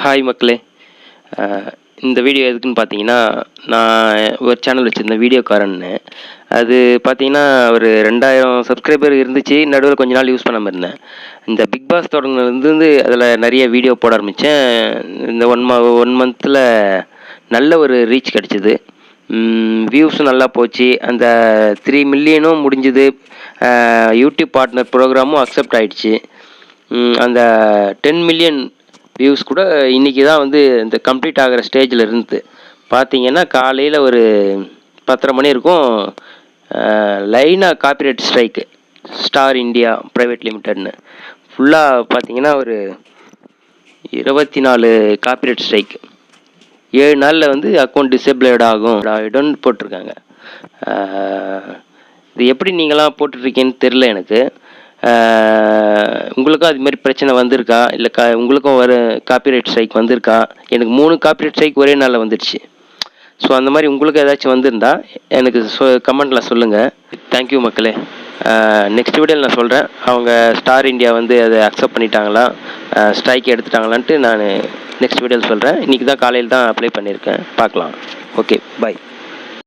Hi மக்களே. இந்த video எதுக்குன்னு பார்த்தீங்கன்னா, நான் ஒரு சேனல் வச்சுருந்தேன் வீடியோக்காரன்னு. அது பார்த்தீங்கன்னா ஒரு 2000 சப்ஸ்கிரைபர் இருந்துச்சு. நடுவில் கொஞ்ச நாள் யூஸ் பண்ணாமல் இருந்தேன். இந்த பிக் பாஸ் தொடங்குனதுலேருந்து அதில் நிறைய வீடியோ போட ஆரம்பித்தேன். இந்த ஒன் மந்த்தில் நல்ல ஒரு ரீச் கிடச்சிது. வியூஸும் நல்லா போச்சு. அந்த 3 மில்லியனும் முடிஞ்சுது. யூடியூப் பார்ட்னர் ப்ரோக்ராமும் அக்செப்ட் ஆகிடுச்சு. அந்த 10 மில்லியன் வியூஸ் கூட இன்றைக்கி தான் வந்து இந்த கம்ப்ளீட் ஆகிற ஸ்டேஜில் இருந்து பார்த்தீங்கன்னா, காலையில் ஒரு 10:30 மணி இருக்கும். லைனாக copyright strike Star India private லிமிடெட்னு ஃபுல்லாக பார்த்தீங்கன்னா ஒரு 24 காப்பிரைட் ஸ்ட்ரைக். 7 நாளில் வந்து அக்கௌண்ட் டிசேபிளட் ஆகிடும்னு போட்டிருக்காங்க. இது எப்படி நீங்களாம் போட்டுட்ருக்கீங்கன்னு தெரில எனக்கு. உங்களுக்கும் அதுமாரி பிரச்சனை வந்திருக்கா? இல்லை உங்களுக்கும் காப்பிரைட் ஸ்ட்ரைக் வந்திருக்கா? எனக்கு 3 காப்பிரைட் ஸ்ட்ரைக் ஒரே நாளில் வந்துடுச்சு. ஸோ அந்த மாதிரி உங்களுக்கு ஏதாச்சும் வந்திருந்தா எனக்கு கமெண்ட்டில் சொல்லுங்கள். தேங்க்யூ மக்களே. நெக்ஸ்ட் வீடியோவில் நான் சொல்கிறேன், அவங்க ஸ்டார் இந்தியா வந்து அதை அக்செப்ட் பண்ணிட்டாங்களா, ஸ்ட்ரைக் எடுத்துட்டாங்களான்ட்டு நான் நெக்ஸ்ட் வீடியோவில் சொல்கிறேன். இன்றைக்கி தான் காலையில் தான் அப்ளை பண்ணியிருக்கேன். பார்க்கலாம். Okay, by.